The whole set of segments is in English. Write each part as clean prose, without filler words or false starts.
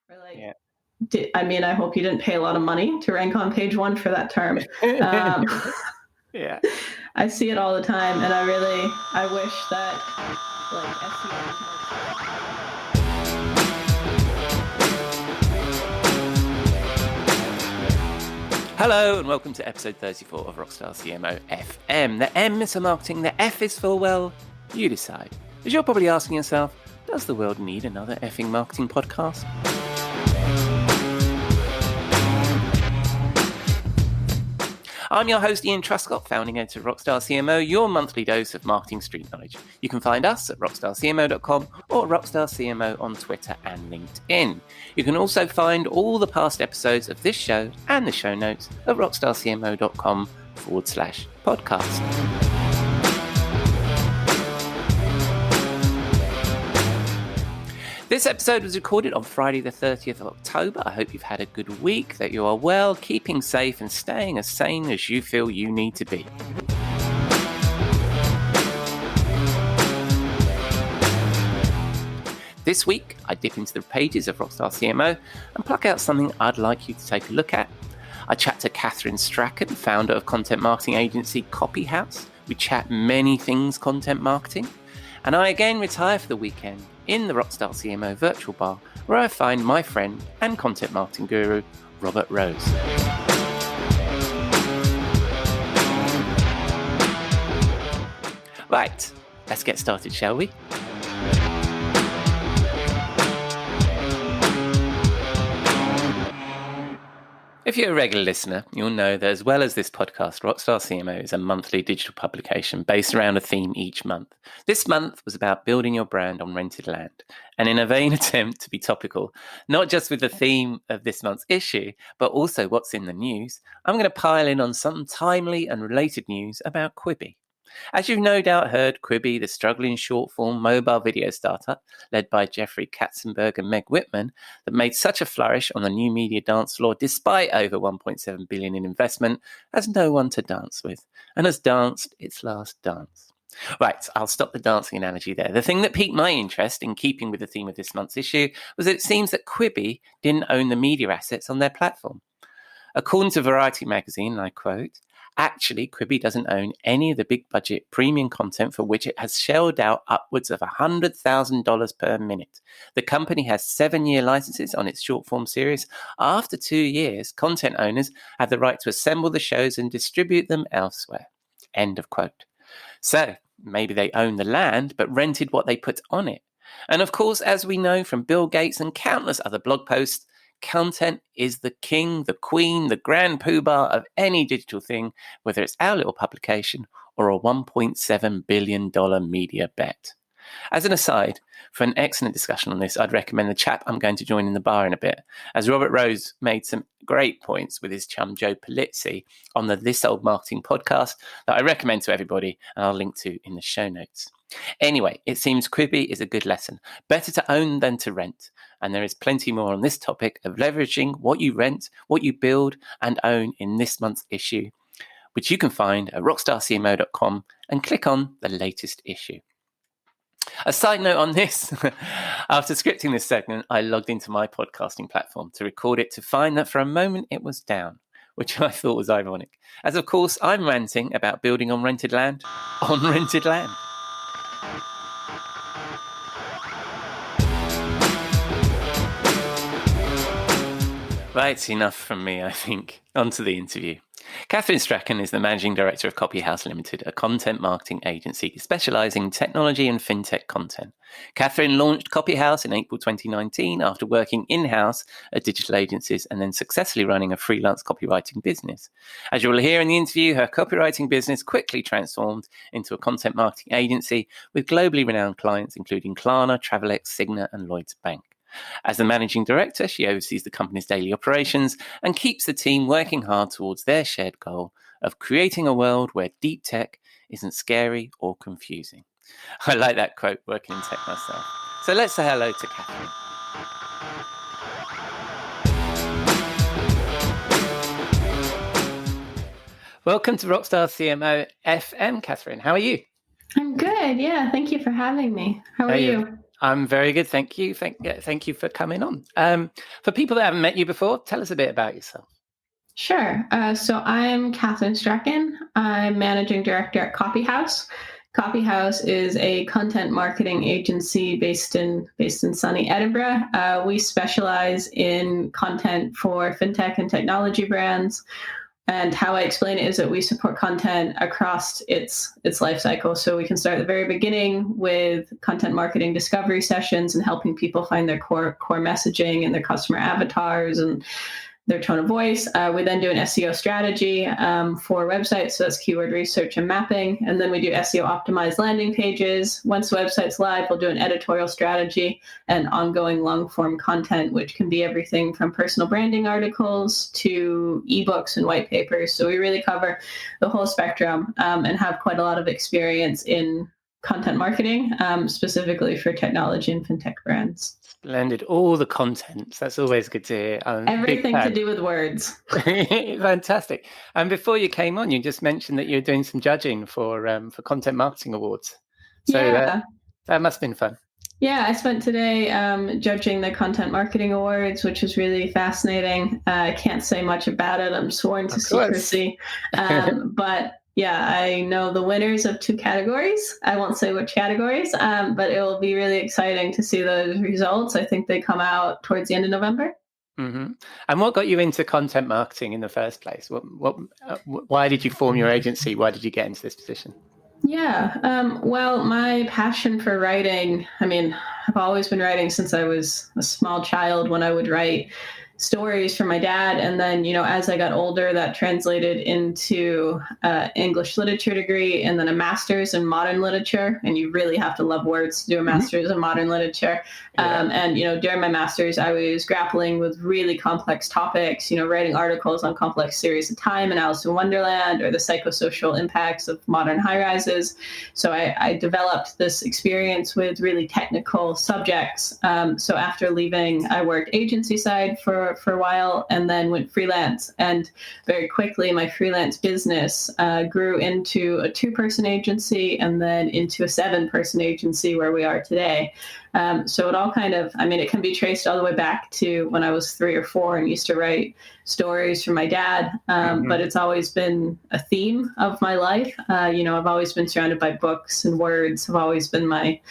We're like, Yeah. I hope you didn't pay a lot of money to rank on page 1 for that term. Yeah. I see it all the time, and I wish that SEO was more. Hello and welcome to episode 34 of Rockstar CMO FM. The M is for marketing, the F is for, well, you decide. As you're probably asking yourself, does the world need another effing marketing podcast? I'm your host, Ian Truscott, founding editor of Rockstar CMO, your monthly dose of marketing street knowledge. You can find us at rockstarcmo.com or Rockstar CMO on Twitter and LinkedIn. You can also find all the past episodes of this show and the show notes at rockstarcmo.com/podcast. This episode was recorded on Friday the 30th of October. I hope you've had a good week, that you are well, keeping safe and staying as sane as you feel you need to be. This week, I dip into the pages of Rockstar CMO and pluck out something I'd like you to take a look at. I chat to Kathryn Strachan, founder of content marketing agency Copyhouse. We chat many things content marketing. And I again retire for the weekend in the Rockstar CMO virtual bar, where I find my friend and content marketing guru, Robert Rose. Right, let's get started, shall we? If you're a regular listener, you'll know that as well as this podcast, Rockstar CMO is a monthly digital publication based around a theme each month. This month was about building your brand on rented land. And in a vain attempt to be topical, not just with the theme of this month's issue, but also what's in the news, I'm going to pile in on some timely and related news about Quibi. As you've no doubt heard, Quibi, the struggling short-form mobile video startup led by Jeffrey Katzenberg and Meg Whitman that made such a flourish on the new media dance floor despite over $1.7 billion in investment, has no one to dance with and has danced its last dance. Right, I'll stop the dancing analogy there. The thing that piqued my interest, in keeping with the theme of this month's issue, was that it seems that Quibi didn't own the media assets on their platform. According to Variety magazine, I quote, "Actually, Quibi doesn't own any of the big budget premium content for which it has shelled out upwards of $100,000 per minute. The company has 7-year licenses on its short form series. After 2 years, content owners have the right to assemble the shows and distribute them elsewhere." End of quote. So maybe they own the land, but rented what they put on it. And of course, as we know from Bill Gates and countless other blog posts, content is the king, the queen, the grand poobah of any digital thing, whether it's our little publication or a $1.7 billion media bet. As an aside, for an excellent discussion on this, I'd recommend the chap I'm going to join in the bar in a bit, as Robert Rose made some great points with his chum Joe Polizzi on the This Old Marketing podcast that I recommend to everybody, and I'll link to in the show notes. Anyway, it seems Quibi is a good lesson. Better to own than to rent. And there is plenty more on this topic of leveraging what you rent, what you build and own in this month's issue, which you can find at rockstarcmo.com and click on the latest issue. A side note on this, after scripting this segment, I logged into my podcasting platform to record it to find that for a moment it was down, which I thought was ironic. As of course, I'm ranting about building on rented land. On rented land. Right, enough from me, I think. On to the interview. Kathryn Strachan is the Managing Director of Copyhouse Limited, a content marketing agency specialising in technology and fintech content. Kathryn launched Copyhouse in April 2019 after working in-house at digital agencies and then successfully running a freelance copywriting business. As you will hear in the interview, her copywriting business quickly transformed into a content marketing agency with globally renowned clients including Klarna, Travelex, Cigna and Lloyds Bank. As the managing director, she oversees the company's daily operations and keeps the team working hard towards their shared goal of creating a world where deep tech isn't scary or confusing. I like that quote, working in tech myself. So let's say hello to Kathryn. Welcome to Rockstar CMO FM, Kathryn. How are you? I'm good. Yeah. Thank you for having me. How are you? I'm very good, thank you. Thank you for coming on. For people that haven't met you before, tell us a bit about yourself. Sure. So I'm Kathryn Strachan. I'm managing director at Coffeehouse. Coffeehouse is a content marketing agency based in sunny Edinburgh. We specialize in content for fintech and technology brands. And how I explain it is that we support content across its life cycle. So we can start at the very beginning with content marketing discovery sessions and helping people find their core messaging and their customer avatars and their tone of voice. We then do an SEO strategy for websites. So that's keyword research and mapping. And then we do SEO optimized landing pages. Once the website's live, we'll do an editorial strategy and ongoing long form content, which can be everything from personal branding articles to ebooks and white papers. So we really cover the whole spectrum and have quite a lot of experience in content marketing, specifically for technology and fintech brands. Splendid. All the contents. That's always good to hear. Everything to do with words. Fantastic. And before you came on, you just mentioned that you're doing some judging for Content Marketing Awards. So yeah. That must have been fun. Yeah, I spent today judging the Content Marketing Awards, which was really fascinating. I can't say much about it. I'm sworn to secrecy. But yeah, I know the winners of 2 categories. I won't say which categories, but it will be really exciting to see those results. I think they come out towards the end of November. Mm-hmm. And what got you into content marketing in the first place? Why did you form your agency? Why did you get into this position? Yeah, well, my passion for writing, I've always been writing since I was a small child when I would write stories for my dad. And then, as I got older, that translated into English literature degree and then a master's in modern literature. And you really have to love words to do a master's in modern literature. And, during my master's, I was grappling with really complex topics, writing articles on complex series of time and Alice in Wonderland or the psychosocial impacts of modern high rises. So I developed this experience with really technical subjects. So after leaving, I worked agency side for a while and then went freelance. And very quickly, my freelance business grew into a 2-person agency and then into a 7-person agency where we are today. So it all kind of, it can be traced all the way back to when I was 3 or 4 and used to write stories for my dad. But it's always been a theme of my life. I've always been surrounded by books and words have always been my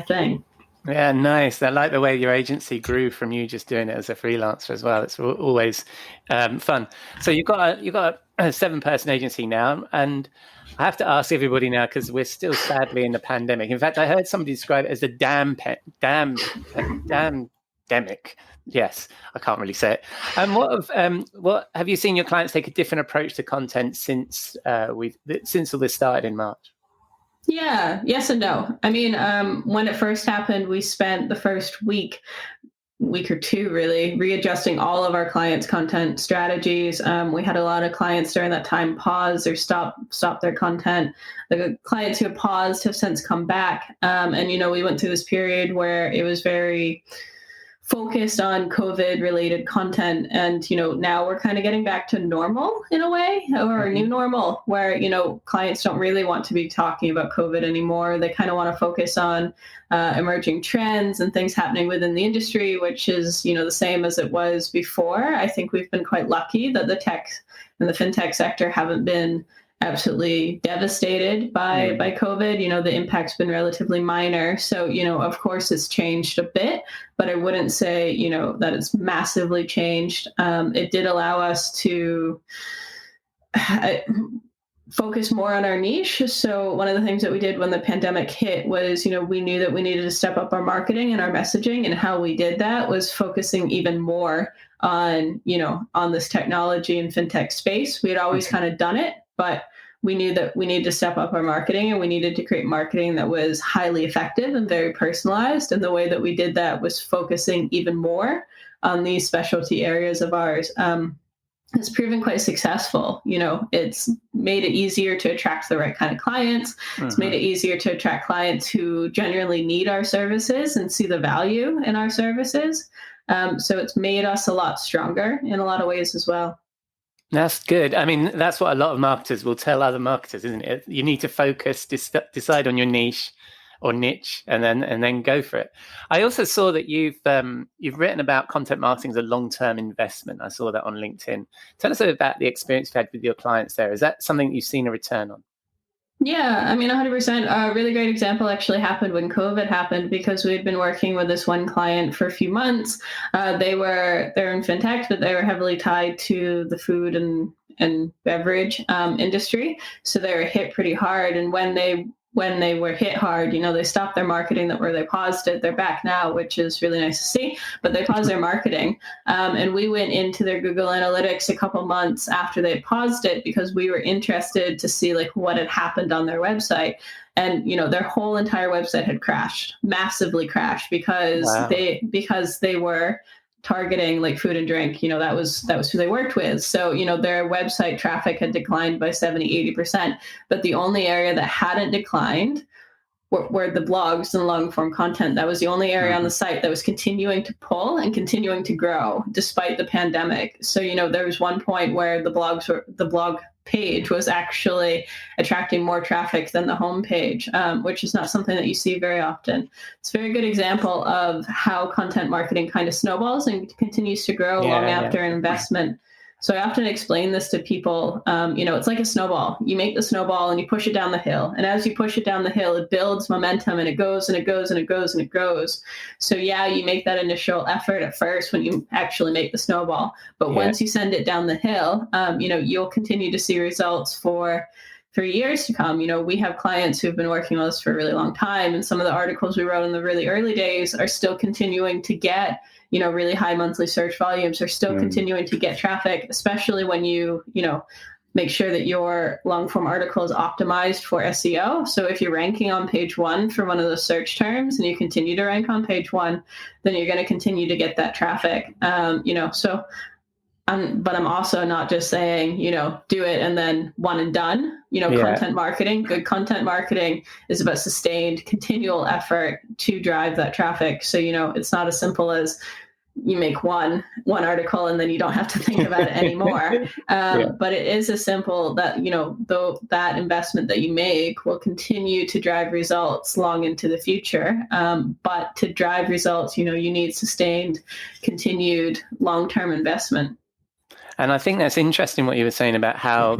thing. Yeah, nice. I like the way your agency grew from you just doing it as a freelancer as well. It's always fun. So you've got a 7-person agency now, and I have to ask everybody now because we're still sadly in the pandemic. In fact, I heard somebody describe it as the damn-demic. Yes, I can't really say it. And what have you seen your clients take a different approach to content since all this started in March? Yeah, yes and no. When it first happened, we spent the first week or 2 really readjusting all of our clients' content strategies. We had a lot of clients during that time pause or stop their content. The clients who have paused have since come back. And we went through this period where it was very focused on COVID related content. And, now we're kind of getting back to normal in a way, or a new normal where, clients don't really want to be talking about COVID anymore. They kind of want to focus on emerging trends and things happening within the industry, which is, the same as it was before. I think we've been quite lucky that the tech and the fintech sector haven't been absolutely devastated by COVID. The impact's been relatively minor. So, of course it's changed a bit, but I wouldn't say, that it's massively changed. It did allow us to focus more on our niche. So one of the things that we did when the pandemic hit was, we knew that we needed to step up our marketing and our messaging, and how we did that was focusing even more on, on this technology and fintech space. We had always kind of done it, but we knew that we needed to step up our marketing and we needed to create marketing that was highly effective and very personalized. And the way that we did that was focusing even more on these specialty areas of ours. It's proven quite successful. It's made it easier to attract the right kind of clients. It's made it easier to attract clients who genuinely need our services and see the value in our services. So it's made us a lot stronger in a lot of ways as well. That's good. That's what a lot of marketers will tell other marketers, isn't it? You need to focus, decide on your niche, or niche, and then go for it. I also saw that you've written about content marketing as a long-term investment. I saw that on LinkedIn. Tell us a bit about the experience you've had with your clients there. Is that something you've seen a return on? Yeah, I mean, 100%. A really great example actually happened when COVID happened, because we had been working with this one client for a few months. They're in fintech, but they were heavily tied to the food and beverage industry. So they were hit pretty hard. And when they were hit hard, they stopped their marketing, they paused it. They're back now, which is really nice to see, but they paused their marketing. And we went into their Google Analytics a couple months after they paused it, because we were interested to see like what had happened on their website. And, their whole entire website had crashed, massively crashed, because Wow. they were targeting like food and drink. That was who they worked with. So, their website traffic had declined by 70-80%, but the only area that hadn't declined were the blogs and long form content. That was the only area on the site that was continuing to pull and continuing to grow despite the pandemic. So, there was one point where the blog page was actually attracting more traffic than the homepage, which is not something that you see very often. It's a very good example of how content marketing kind of snowballs and continues to grow long after an investment. So I often explain this to people. It's like a snowball. You make the snowball and you push it down the hill. And as you push it down the hill, it builds momentum, and it goes and it goes and it goes and it grows. So yeah, you make that initial effort at first when you actually make the snowball. But once you send it down the hill, you'll continue to see results for years to come. We have clients who've been working with us for a really long time. And some of the articles we wrote in the really early days are still continuing to get really high monthly search volumes, are still continuing to get traffic, especially when you make sure that your long form article is optimized for SEO. So if you're ranking on page 1 for one of those search terms and you continue to rank on page 1, then you're going to continue to get that traffic. But I'm also not just saying, do it and then one and done. Content marketing, good content marketing is about sustained, continual effort to drive that traffic. So, it's not as simple as you make one article and then you don't have to think about it anymore. But it is as simple that, though that investment that you make will continue to drive results long into the future. But to drive results, you need sustained, continued long-term investment. And I think that's interesting what you were saying about how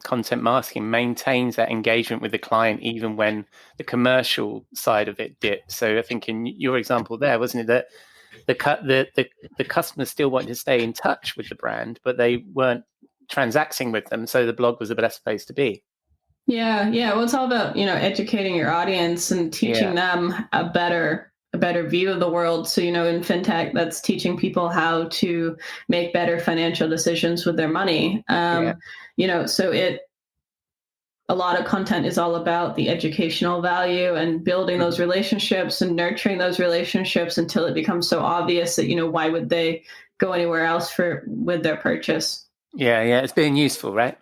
content marketing maintains that engagement with the client even when the commercial side of it dips. So I think in your example there, wasn't it that the customers still wanted to stay in touch with the brand, but they weren't transacting with them, so the blog was the best place to be. Yeah. Well, it's all about educating your audience and teaching them a better view of the world. So, in fintech, that's teaching people how to make better financial decisions with their money. So a lot of content is all about the educational value and building those relationships and nurturing those relationships until it becomes so obvious that, why would they go anywhere else with their purchase? Yeah. It's being useful, right?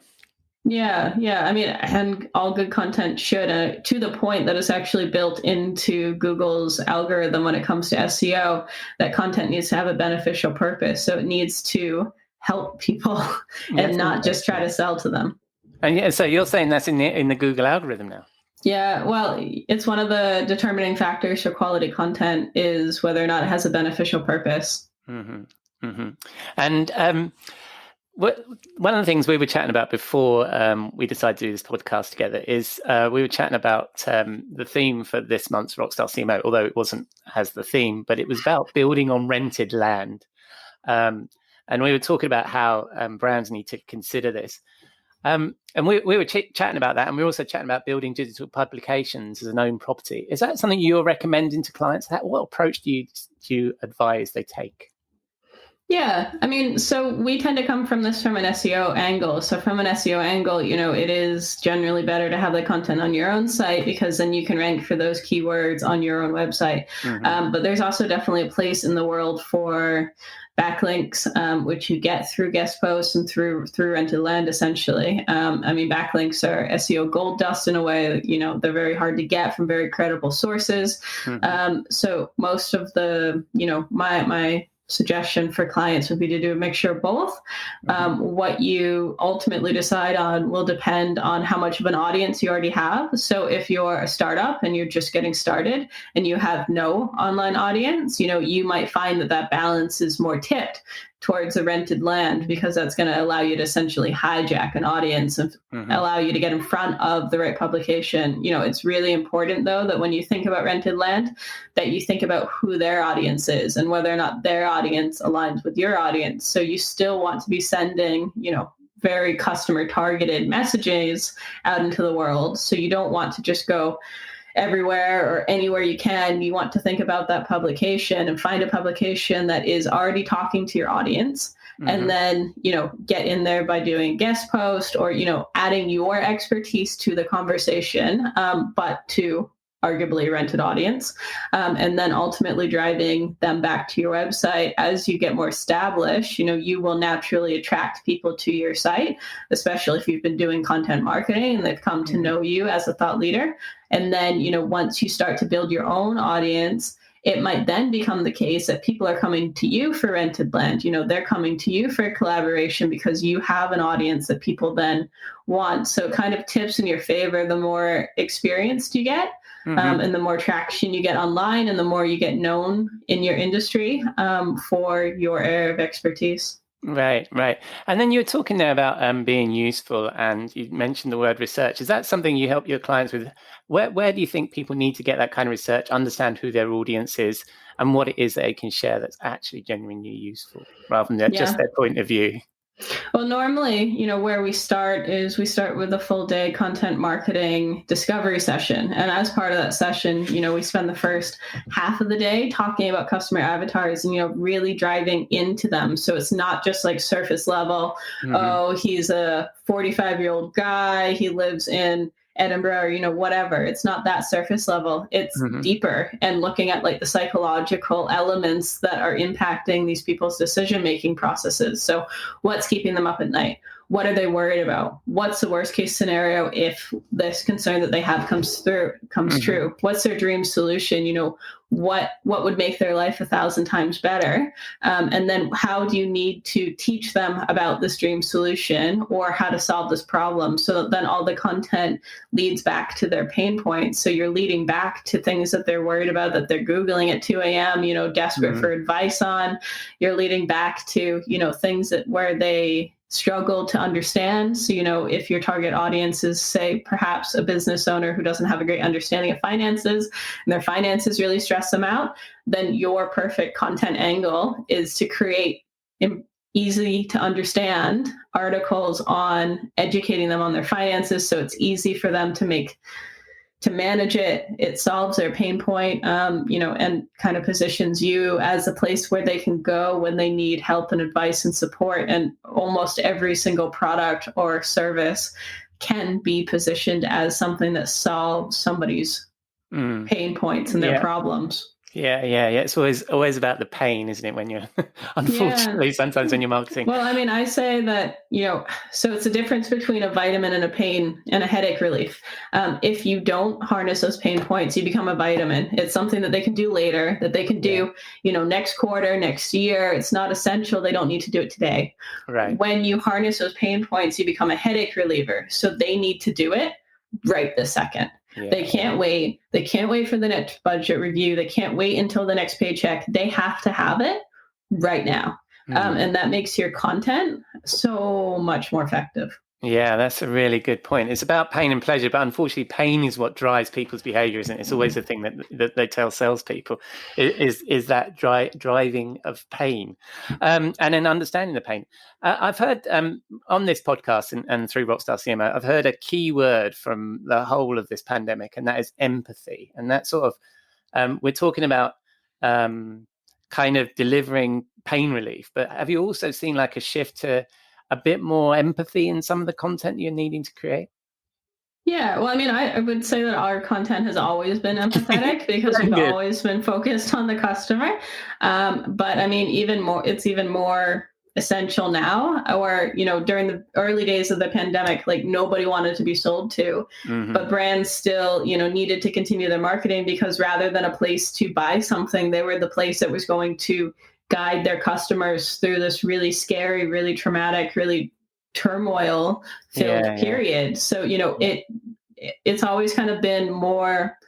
Yeah. I mean, and all good content should, to the point that it's actually built into Google's algorithm when it comes to SEO, that content needs to have a beneficial purpose. So it needs to help people and not just try to sell to them. And so you're saying that's in the Google algorithm now? Yeah, well, it's one of the determining factors for quality content is whether or not it has a beneficial purpose. And one of the things we were chatting about before we decided to do this podcast together is we were chatting about the theme for this month's Rockstar CMO, although it wasn't as the theme, but it was about building on rented land. And we were talking about how brands need to consider this. And we were chatting about that, and we were also chatting about building digital publications as an own property. Is that something you're recommending to clients? What approach do you advise they take? Yeah, I mean, so we tend to come from an SEO angle. So from an SEO angle, it is generally better to have the content on your own site because then you can rank for those keywords on your own website. But there's also definitely a place in the world for backlinks, which you get through guest posts and through rented land, essentially. I mean, backlinks are SEO gold dust in a way. They're very hard to get from very credible sources. So most of the, my suggestion for clients would be to do a mixture of both. What you ultimately decide on will depend on how much of an audience you already have. So if you're a startup and you're just getting started and you have no online audience, you might find that balance is more tipped towards a rented land, because that's going to allow you to essentially hijack an audience and allow you to get in front of the right publication. It's really important, though, that when you think about rented land, that you think about who their audience is and whether or not their audience aligns with your audience. So you still want to be sending, very customer targeted messages out into the world. So you don't want to just go everywhere or anywhere you can. You want to think about that publication and find a publication that is already talking to your audience. And then, get in there by doing guest post or, adding your expertise to the conversation, but to arguably a rented audience. And then ultimately driving them back to your website. As you get more established, you will naturally attract people to your site, especially if you've been doing content marketing and they've come to know you as a thought leader. And then, once you start to build your own audience, it might then become the case that people are coming to you for rented land. They're coming to you for collaboration because you have an audience that people then want. So it kind of tips in your favor the more experienced you get. And the more traction you get online and the more you get known in your industry for your area of expertise. Right. And then you were talking there about being useful, and you mentioned the word research. Is that something you help your clients with? Where do you think people need to get that kind of research, understand who their audience is and what it is they can share that's actually genuinely useful rather than just their point of view? Well, normally, where we start with a full day content marketing discovery session. And as part of that session, we spend the first half of the day talking about customer avatars and, really driving into them. So it's not just like surface level. Oh, he's a 45-year-old guy. He lives in Edinburgh or, whatever. It's not that surface level. It's deeper and looking at like the psychological elements that are impacting these people's decision-making processes. So what's keeping them up at night? What are they worried about? What's the worst case scenario if this concern that they have comes true? What's their dream solution? What would make their life 1,000 times better? And then how do you need to teach them about this dream solution or how to solve this problem? So that then all the content leads back to their pain points. So you're leading back to things that they're worried about, that they're Googling at 2 a.m., desperate for advice on. You're leading back to, things where they struggle to understand. So, if your target audience is, say, perhaps a business owner who doesn't have a great understanding of finances and their finances really stress them out, then your perfect content angle is to create easy to understand articles on educating them on their finances. So it's easy for them to manage it. It solves their pain point, and kind of positions you as a place where they can go when they need help and advice and support. And almost every single product or service can be positioned as something that solves somebody's pain points and their problems. Yeah. It's always about the pain, isn't it? When you're, unfortunately, sometimes when you're marketing. Well, I say that, so it's a difference between a vitamin and a pain and a headache relief. If you don't harness those pain points, you become a vitamin. It's something that they can do later, that they can do, next quarter, next year. It's not essential. They don't need to do it today. Right. When you harness those pain points, you become a headache reliever. So they need to do it right this second. They can't wait. They can't wait for the next budget review. They can't wait until the next paycheck. They have to have it right now. And that makes your content so much more effective. Yeah, that's a really good point. It's about pain and pleasure, but unfortunately, pain is what drives people's behavior, isn't it? It's always the thing that they tell salespeople is that driving of pain, and then understanding the pain. I've heard on this podcast and through Rockstar CMO, I've heard a key word from the whole of this pandemic, and that is empathy. And that sort of we're talking about kind of delivering pain relief, but have you also seen like a shift to a bit more empathy in some of the content you're needing to create? Yeah, well, I would say that our content has always been empathetic because we've always been focused on the customer. But it's even more essential now, or, during the early days of the pandemic, like nobody wanted to be sold to, but brands still, needed to continue their marketing because rather than a place to buy something, they were the place that was going to guide their customers through this really scary, really traumatic, really turmoil filled period. So, it's always kind of been more,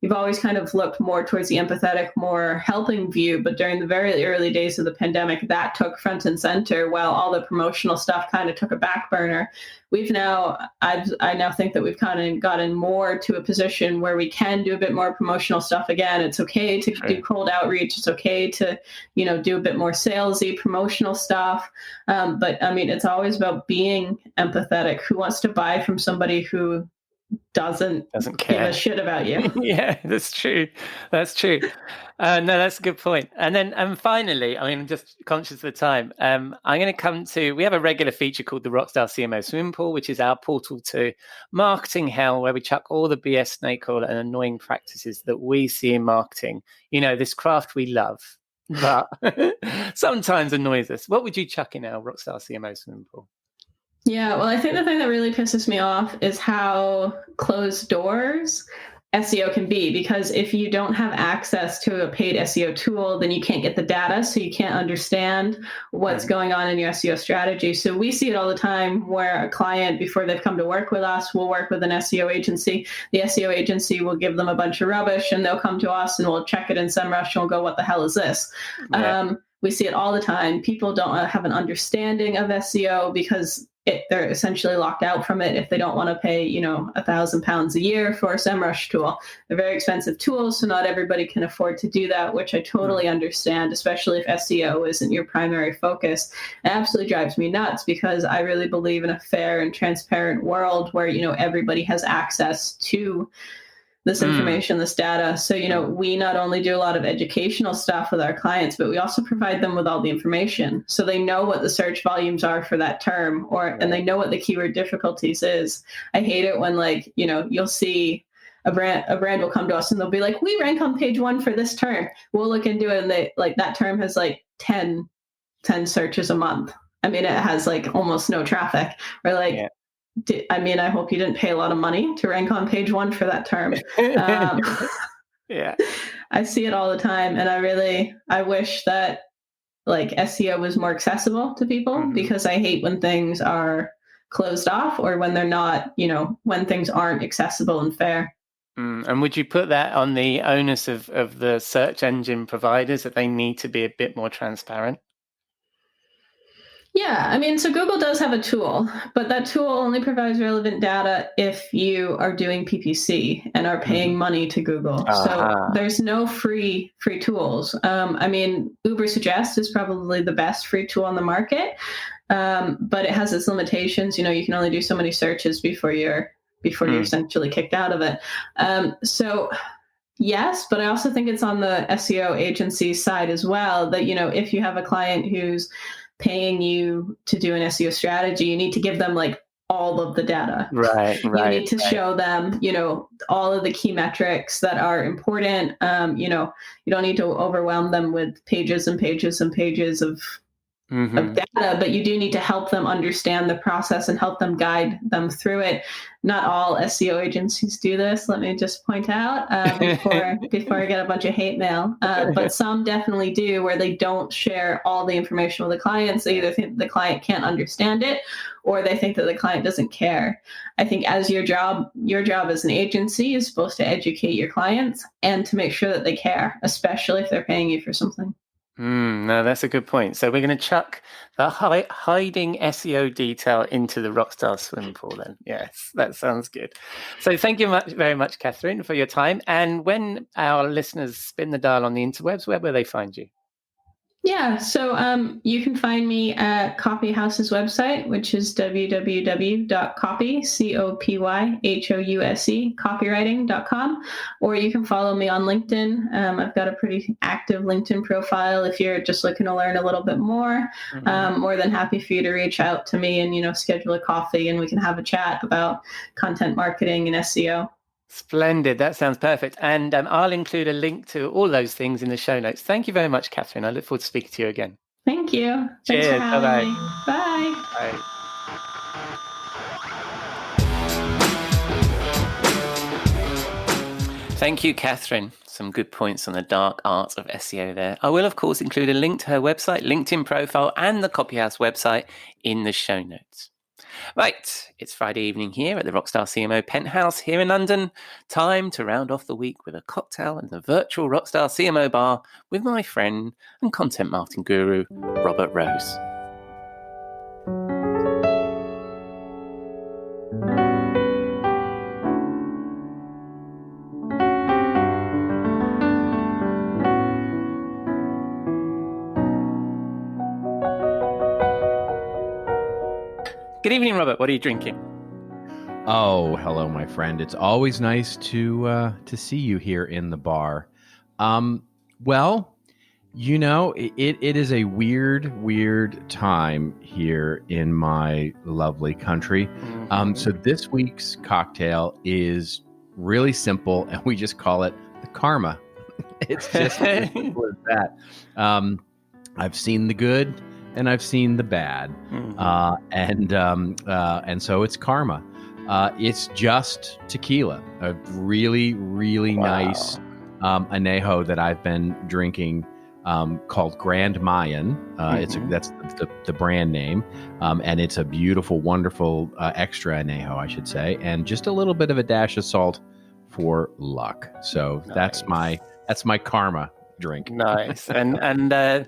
you've always kind of looked more towards the empathetic, more helping view. But during the very early days of the pandemic, that took front and center while all the promotional stuff kind of took a back burner. I now think that we've kind of gotten more to a position where we can do a bit more promotional stuff again. It's okay to do cold outreach. It's okay to, do a bit more salesy promotional stuff. But I mean, it's always about being empathetic. Who wants to buy from somebody who doesn't care, give a shit about you? Yeah, that's true. That's true. No, that's a good point. And then, finally, I mean, I'm just conscious of the time. I'm going to come to, we have a regular feature called the Rockstar CMO Swimming Pool, which is our portal to marketing hell, where we chuck all the BS, snake oil, and annoying practices that we see in marketing. This craft we love, but sometimes annoys us. What would you chuck in our Rockstar CMO Swimming Pool? Yeah, well, I think the thing that really pisses me off is how closed doors SEO can be, because if you don't have access to a paid SEO tool, then you can't get the data, so you can't understand what's going on in your SEO strategy. So we see it all the time where a client, before they've come to work with us, will work with an SEO agency. The SEO agency will give them a bunch of rubbish, and they'll come to us and we'll check it in SEMrush and we'll go, what the hell is this? Yeah. We see it all the time. People don't have an understanding of SEO because they're essentially locked out from it if they don't want to pay, £1,000 a year for a SEMrush tool. They're very expensive tools, so not everybody can afford to do that, which I totally understand, especially if SEO isn't your primary focus. It absolutely drives me nuts, because I really believe in a fair and transparent world where, everybody has access to this information, this data. So, we not only do a lot of educational stuff with our clients, but we also provide them with all the information. So they know what the search volumes are for that term, and they know what the keyword difficulties is. I hate it when, you'll see a brand will come to us and they'll be like, we rank on page 1 for this term. We'll look into it, and they that term has 10 searches a month. I mean, it has almost no traffic. Or I hope you didn't pay a lot of money to rank on page 1 for that term. Yeah, I see it all the time, and I wish that SEO was more accessible to people, because I hate when things are closed off, or when they're not, when things aren't accessible and fair. And would you put that on the onus of the search engine providers, that they need to be a bit more transparent? Yeah, I mean, so Google does have a tool, but that tool only provides relevant data if you are doing PPC and are paying money to Google. So there's no free tools. I mean, Ubersuggest is probably the best free tool on the market, but it has its limitations. You can only do so many searches before you're essentially kicked out of it. So yes, but I also think it's on the SEO agency side as well that, if you have a client who's paying you to do an SEO strategy, you need to give them all of the data. Right. You need to show them, all of the key metrics that are important. You don't need to overwhelm them with pages and pages and pages of data, but you do need to help them understand the process and help them guide them through it. Not all SEO agencies do this, let me just point out, before I get a bunch of hate mail. But some definitely do, where they don't share all the information with the clients. They either think the client can't understand it, or they think that the client doesn't care. I think as your job as an agency is supposed to educate your clients and to make sure that they care, especially if they're paying you for something. No, that's a good point. So we're going to chuck the hiding SEO detail into the Rockstar swimming pool then. Yes, that sounds good. So thank you very much, Kathryn, for your time. And when our listeners spin the dial on the interwebs, where will they find you? Yeah, so you can find me at Copyhouse's website, which is copywriting.com, or you can follow me on LinkedIn. I've got a pretty active LinkedIn profile if you're just looking to learn a little bit more. More than happy for you to reach out to me and, schedule a coffee, and we can have a chat about content marketing and SEO. Splendid. That sounds perfect. And I'll include a link to all those things in the show notes. Thank you very much, Kathryn. I look forward to speaking to you again. Thank you. Thanks for having me. Bye. Bye. Thank you, Kathryn. Some good points on the dark art of SEO there. I will, of course, include a link to her website, LinkedIn profile, and the Copyhouse website in the show notes. Right, it's Friday evening here at the Rockstar CMO penthouse here in London. Time to round off the week with a cocktail in the virtual Rockstar CMO bar with my friend and content marketing guru, Robert Rose. Good evening, Robert. What are you drinking? Oh, hello, my friend. It's always nice to see you here in the bar. Well, you know, it is a weird time here in my lovely country. So this week's cocktail is really simple, and we just call it the Karma. It's just as simple as that. I've seen the good and I've seen the bad, and so it's Karma. It's just tequila, a really nice añejo that I've been drinking, called Grand Mayan. That's the brand name, and it's a beautiful, wonderful extra añejo, I should say, and just a little bit of a dash of salt for luck. So nice. That's my Karma drink. Nice. and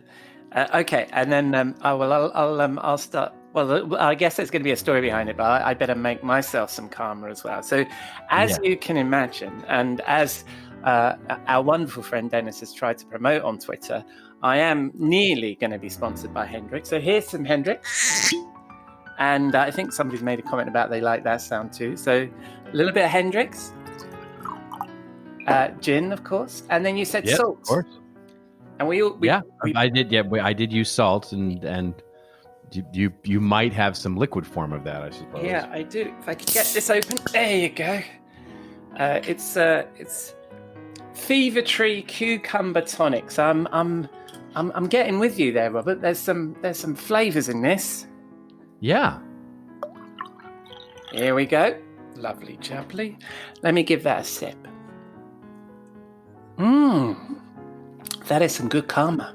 okay, and then I'll start. Well, I guess there's going to be a story behind it, but I better make myself some Karma as well. So, as you can imagine, and as our wonderful friend Dennis has tried to promote on Twitter, I am nearly going to be sponsored by Hendrix. So here's some Hendrix, and I think somebody's made a comment about they like that sound too. So a little bit of Hendrix, gin, of course, and then you said salt. Of course. And I did. Yeah, I did use salt, and you might have some liquid form of that, I suppose. Yeah, I do. If I could get this open, there you go. It's Fever Tree Cucumber Tonic. So I'm getting with you there, Robert. There's some flavors in this. Yeah. Here we go. Lovely jubbly. Let me give that a sip. That is some good Karma.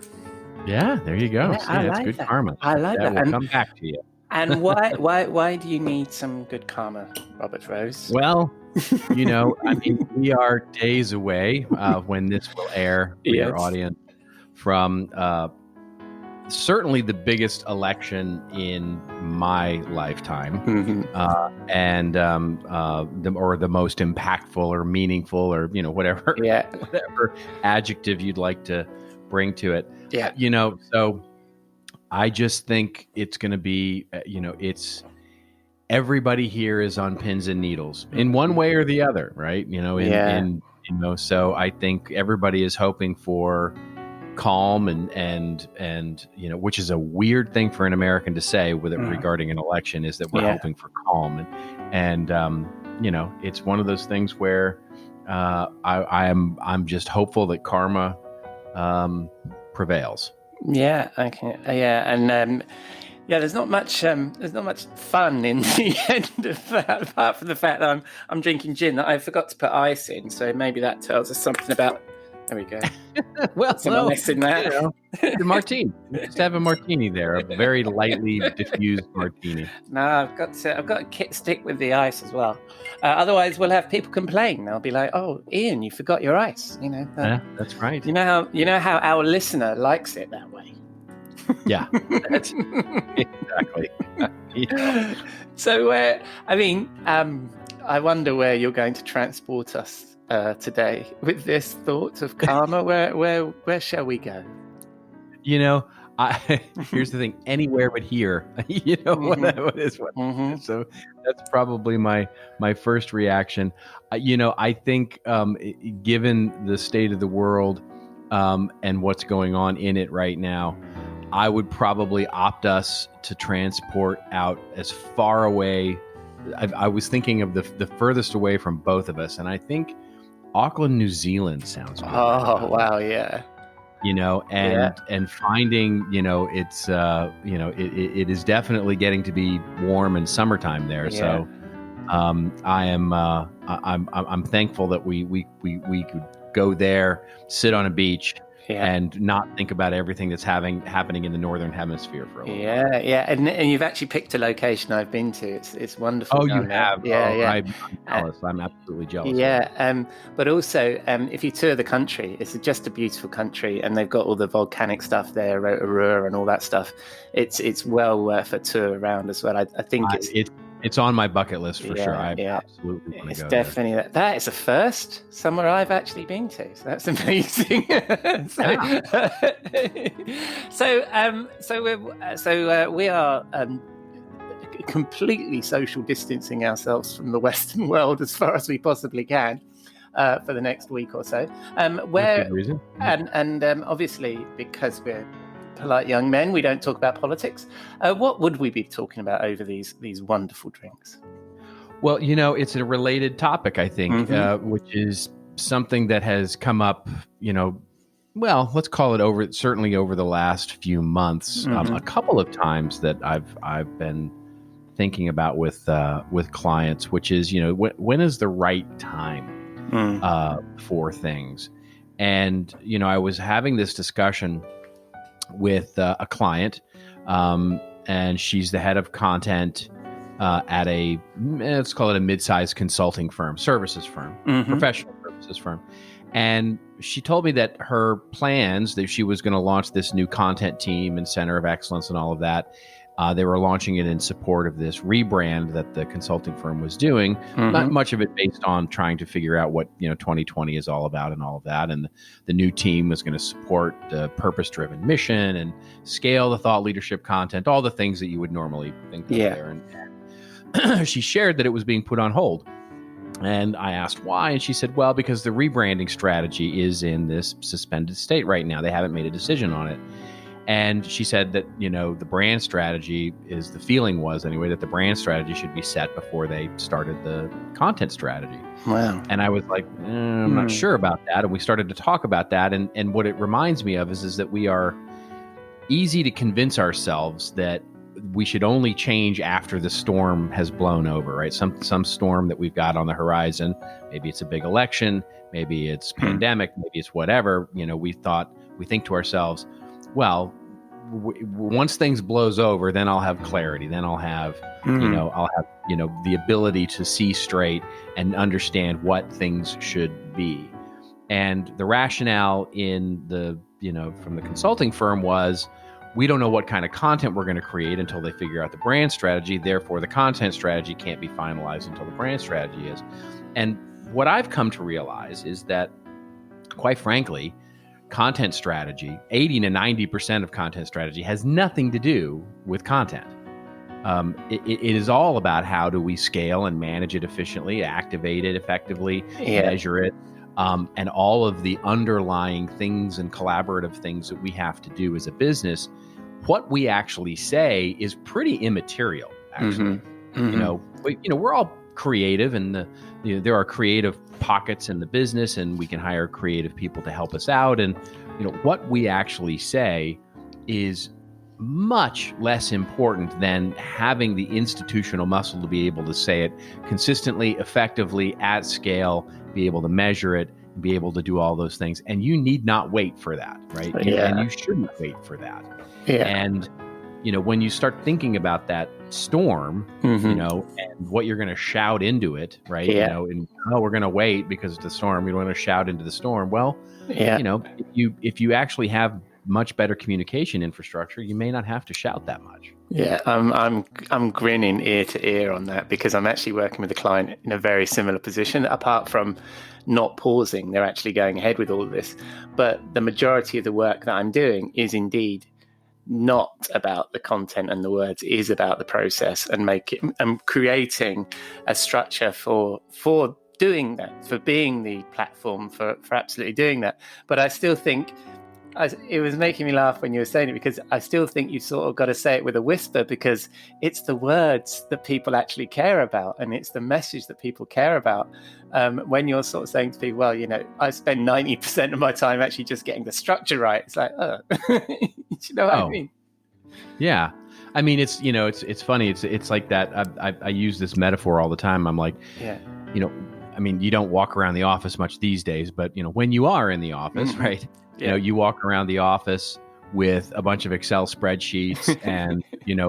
Yeah, there you go. Yeah, that's good that. Karma. I like that. Will come back to you. And why do you need some good Karma, Robert Rose? Well, you know, I mean, we are days away when this will air for your audience from certainly the biggest election in my lifetime, and the most impactful or meaningful, or whatever adjective you'd like to bring to it. Yeah, so I just think it's going to be, it's everybody here is on pins and needles in one way or the other, right? So I think everybody is hoping for calm and which is a weird thing for an American to say regarding an election, is that we're hoping for calm, and it's one of those things where I'm just hopeful that Karma prevails. Yeah, okay, and there's not much fun in the end of that, apart from the fact that I'm drinking gin that I forgot to put ice in. So maybe that tells us something about. There we go. Well, in that. The martini. Just have a martini there, a very lightly diffused martini. No, I've got to stick with the ice as well. Otherwise, we'll have people complain. They'll be like, "Oh, Ian, you forgot your ice." Yeah, that's right. You know how our listener likes it that way. Yeah, that's exactly. So, I wonder where you're going to transport us today with this thought of Karma. Where shall we go? Here's the thing: anywhere but here. What is what. Mm-hmm. So that's probably my first reaction. I think given the state of the world and what's going on in it right now, I would probably opt us to transport out as far away. I was thinking of the furthest away from both of us, and I think Auckland, New Zealand sounds good. Oh, wow, yeah. And finding, it is definitely getting to be warm and summertime there. Yeah. So I'm thankful that we could go there, sit on a beach, and not think about everything that's happening in the northern hemisphere for a little while. Yeah, and you've actually picked a location I've been to. It's wonderful. Oh, you have? Yeah. I'm jealous. I'm absolutely jealous. Yeah, but also, if you tour the country, it's just a beautiful country, and they've got all the volcanic stuff there, Rotorua and all that stuff. It's well worth a tour around as well. I think it's on my bucket list for sure. I absolutely want to go. It's definitely that is a first somewhere I've actually been to. So that's amazing. We are completely social distancing ourselves from the Western world as far as we possibly can for the next week or so. Obviously, because we're polite young men, we don't talk about politics. What would we be talking about over these wonderful drinks? Well, it's a related topic, I think, which is something that has come up, let's call it certainly over the last few months, a couple of times that I've been thinking about with clients, which is, when is the right time for things? And, I was having this discussion with a client, and she's the head of content at let's call it a mid-sized consulting firm, professional services firm. And she told me that her plans, that she was going to launch this new content team and center of excellence and all of that. They were launching it in support of this rebrand that the consulting firm was doing. Not much of it based on trying to figure out what 2020 is all about and all of that. And the new team was going to support the purpose-driven mission and scale the thought leadership content, all the things that you would normally think of there. And she shared that it was being put on hold. And I asked why, and she said, well, because the rebranding strategy is in this suspended state right now. They haven't made a decision on it. And she said that, the brand strategy the feeling was anyway, that the brand strategy should be set before they started the content strategy. Wow. And I was like, I'm not sure about that. And we started to talk about that. And what it reminds me of is that we are easy to convince ourselves that we should only change after the storm has blown over, right? Some storm that we've got on the horizon. Maybe it's a big election, maybe it's pandemic, maybe it's whatever. We think to ourselves, well, once things blows over, then I'll have clarity. Then I'll have, the ability to see straight and understand what things should be. And the rationale from the consulting firm was, we don't know what kind of content we're going to create until they figure out the brand strategy. Therefore, the content strategy can't be finalized until the brand strategy is. And what I've come to realize is that, quite frankly, content strategy, 80 to 90% of content strategy has nothing to do with content. It is all about how do we scale and manage it efficiently, activate it effectively, measure it, and all of the underlying things and collaborative things that we have to do as a business. What we actually say is pretty immaterial, actually. We're all creative, and there are creative pockets in the business, and we can hire creative people to help us out. And what we actually say is much less important than having the institutional muscle to be able to say it consistently, effectively, at scale, be able to measure it, and be able to do all those things. And you need not wait for that, right? And you shouldn't wait for that. And when you start thinking about that storm, and what you're going to shout into it, right? We're going to wait because it's the storm. We don't want to shout into the storm. Well, if you actually have much better communication infrastructure, you may not have to shout that much. Yeah, I'm grinning ear to ear on that, because I'm actually working with a client in a very similar position. Apart from not pausing, they're actually going ahead with all of this. But the majority of the work that I'm doing is indeed not about the content and the words, is about the process, and creating a structure for doing that, for being the platform for absolutely doing that. But I still think it was making me laugh when you were saying it, because I still think you sort of got to say it with a whisper, because it's the words that people actually care about, and it's the message that people care about. When you're sort of saying to people, well, I spend 90% of my time actually just getting the structure right. It's like, do you know what I mean? Yeah. I mean, it's funny. It's like that. I use this metaphor all the time. I'm like, I mean, you don't walk around the office much these days, but when you are in the office, right? You walk around the office with a bunch of Excel spreadsheets and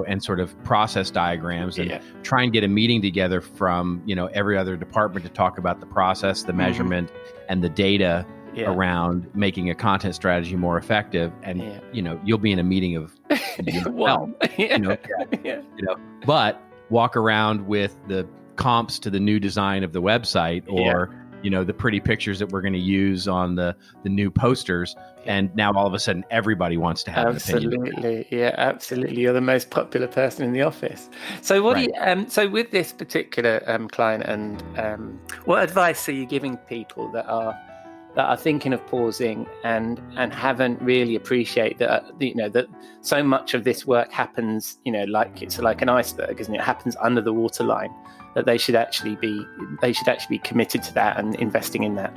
and sort of process diagrams, and try and get a meeting together from every other department to talk about the process, the measurement, and the data around making a content strategy more effective. And you'll be in a meeting of but walk around with the comps to the new design of the website, or the pretty pictures that we're going to use on the new posters, and now all of a sudden everybody wants to have an opinion. Absolutely. You're the most popular person in the office. So what do you so with this particular client, and what advice are you giving people that are thinking of pausing and haven't really appreciated that that so much of this work happens like it's like an iceberg, isn't it? It happens under the waterline, that they should actually be committed to that and investing in that.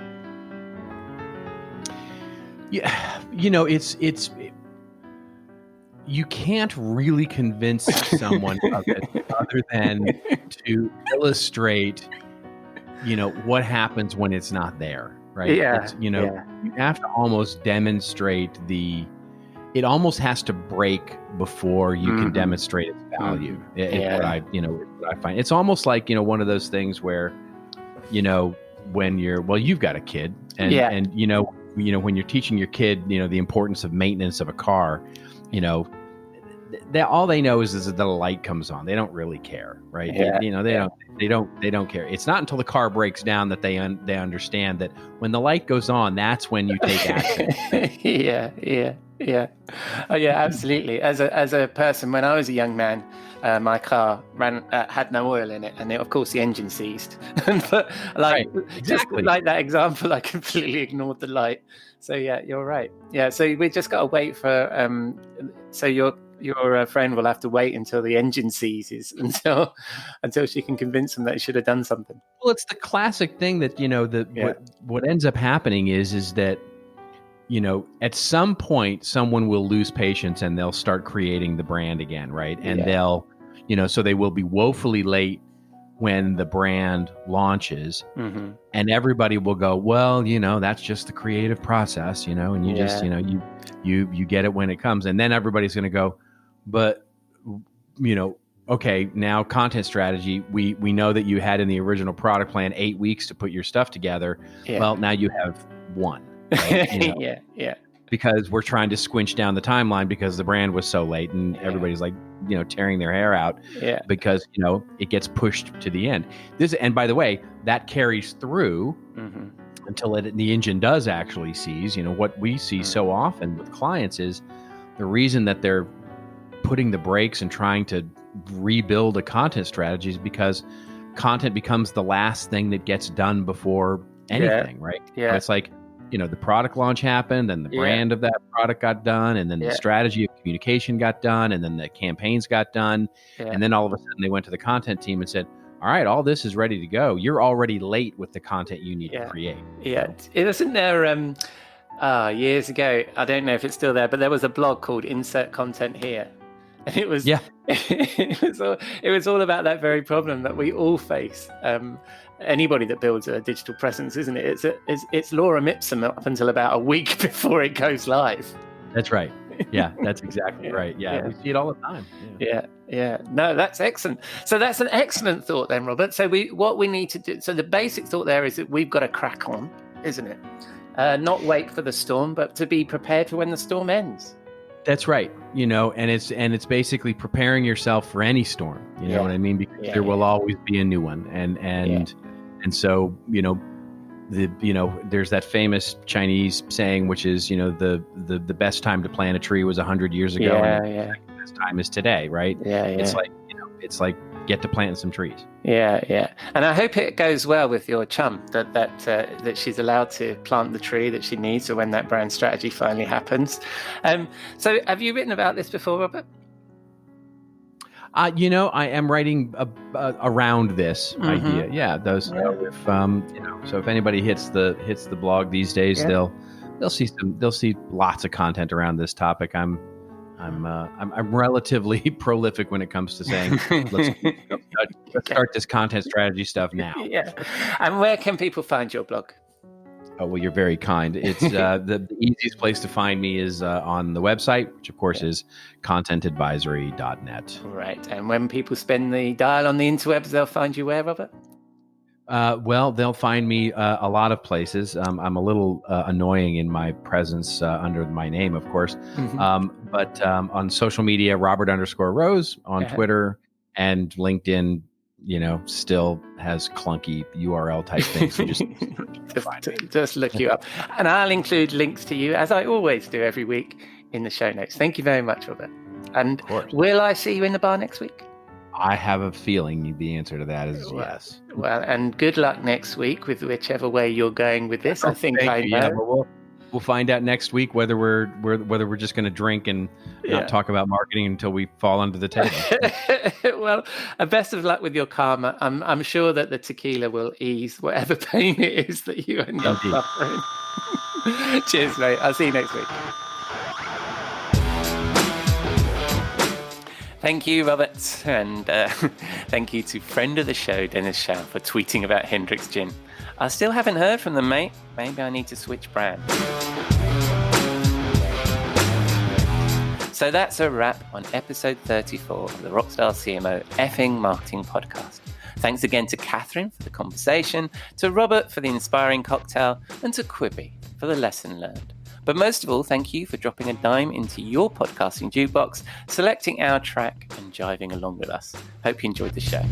It's you can't really convince someone of it other than to illustrate what happens when it's not there, right? You have to almost demonstrate it almost has to break before you can demonstrate its value. What I find, it's almost like one of those things where when you've got a kid, and when you're teaching your kid the importance of maintenance of a car, all they know is that the light comes on. They don't really care, right? They don't care. It's not until the car breaks down that they understand that when the light goes on, that's when you take action. Oh yeah, absolutely. As a person, when I was a young man, my car had no oil in it, and of course the engine seized. But just like that example, I completely ignored the light. So yeah, you're right. Yeah, so we just got to wait for. So your friend will have to wait until the engine seizes until she can convince him that he should have done something. Well, it's the classic thing that what ends up happening is that at some point someone will lose patience and they'll start creating the brand again, right? And they'll so they will be woefully late when the brand launches, and everybody will go, well, that's just the creative process, and you just you get it when it comes, and then everybody's going to go, but okay, now content strategy, we know that you had in the original product plan 8 weeks to put your stuff together. Well, now you have one. Right? Because we're trying to squinch down the timeline because the brand was so late, and everybody's like tearing their hair out because it gets pushed to the end. And by the way, that carries through until the engine does actually seize. What we see so often with clients is the reason that they're putting the brakes and trying to rebuild a content strategy is because content becomes the last thing that gets done before anything, right? So it's like the product launch happened, and the brand of that product got done, and then the strategy of communication got done, and then the campaigns got done. And then all of a sudden they went to the content team and said, all right, all this is ready to go. You're already late with the content you need to create. It wasn't there years ago, I don't know if it's still there, but there was a blog called Insert Content Here. And it was it was all about that very problem that we all face. Anybody that builds a digital presence, isn't it? It's lorem ipsum up until about a week before it goes live. That's right. Yeah, that's exactly right. Yeah, we see it all the time. No, that's excellent. So that's an excellent thought then, Robert. So what we need to do. So the basic thought there is that we've got to crack on, isn't it? Not wait for the storm, but to be prepared for when the storm ends. That's right. And it's basically preparing yourself for any storm. You know what I mean? Because there will always be a new one. And so, there's that famous Chinese saying, which is, the best time to plant a tree was 100 years ago. And the best time is today, right? It's like get to planting some trees. And I hope it goes well with your chum, that she's allowed to plant the tree that she needs for when that brand strategy finally happens. So have you written about this before, Robert? I am writing around this idea. Yeah, those. So if anybody hits the blog these days, they'll see lots of content around this topic. I'm I'm relatively prolific when it comes to saying let's start this content strategy stuff now. Yeah. And where can people find your blog? Oh, well, you're very kind. It's the easiest place to find me is on the website, which of course is contentadvisory.net. Right. And when people spend the dial on the interwebs, they'll find you where, Robert? Well, they'll find me a lot of places. I'm a little annoying in my presence under my name, of course. But on social media, Robert_Rose on Twitter and LinkedIn, still has clunky URL type things. So just look you up. And I'll include links to you, as I always do every week, in the show notes. Thank you very much, Robert. And will I see you in the bar next week? I have a feeling the answer to that is yes. Well, and good luck next week with whichever way you're going with this. I think I know. Yeah, but we'll find out next week whether we're just going to drink and not talk about marketing until we fall under the table. Well, best of luck with your karma. I'm sure that the tequila will ease whatever pain it is that you end up suffering. Cheers, mate. I'll see you next week. Thank you, Robert. And thank you to friend of the show, Dennis Shaw, for tweeting about Hendrick's Gin. I still haven't heard from them, mate. Maybe I need to switch brand. So that's a wrap on episode 34 of the Rockstar CMO effing marketing podcast. Thanks again to Kathryn for the conversation, to Robert for the inspiring cocktail, and to Quibi for the lesson learned. But most of all, thank you for dropping a dime into your podcasting jukebox, selecting our track and jiving along with us. Hope you enjoyed the show.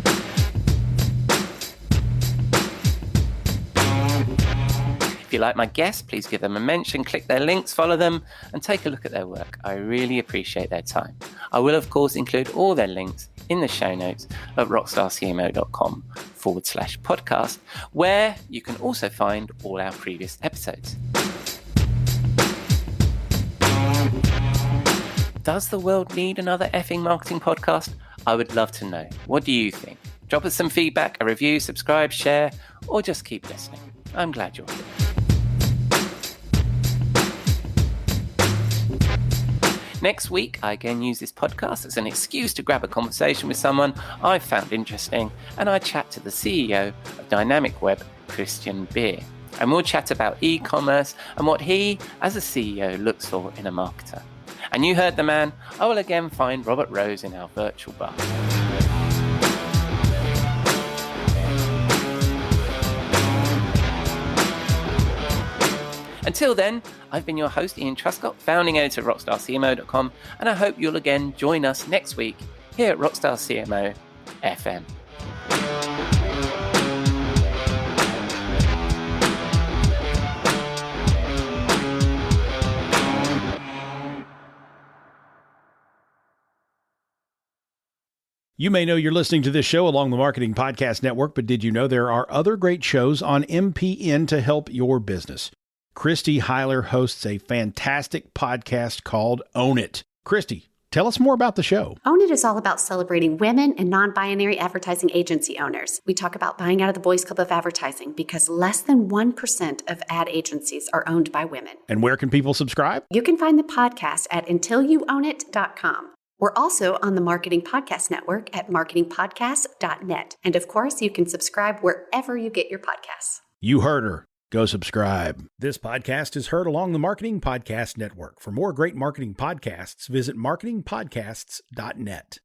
If you like my guests, please give them a mention, click their links, follow them, and take a look at their work. I really appreciate their time. I will, of course, include all their links in the show notes at rockstarcmo.com/podcast, where you can also find all our previous episodes. Does the world need another effing marketing podcast? I would love to know. What do you think? Drop us some feedback, a review, subscribe, share, or just keep listening. I'm glad you're here. Next week, I again use this podcast as an excuse to grab a conversation with someone I found interesting, and I chat to the CEO of Dynamic Web, Christian Beer. And we'll chat about e-commerce and what he, as a CEO, looks for in a marketer. And you heard the man. I will again find Robert Rose in our virtual bar. Until then, I've been your host, Ian Truscott, founding editor at rockstarcmo.com, and I hope you'll again join us next week here at Rockstar CMO FM. You may know you're listening to this show along the Marketing Podcast Network, but did you know there are other great shows on MPN to help your business? Christy Heiler hosts a fantastic podcast called Own It. Christy, tell us more about the show. Own It is all about celebrating women and non-binary advertising agency owners. We talk about buying out of the boys' club of advertising because less than 1% of ad agencies are owned by women. And where can people subscribe? You can find the podcast at untilyouownit.com. We're also on the Marketing Podcast Network at marketingpodcast.net. And of course, you can subscribe wherever you get your podcasts. You heard her. Go subscribe. This podcast is heard along the Marketing Podcast Network. For more great marketing podcasts, visit marketingpodcasts.net.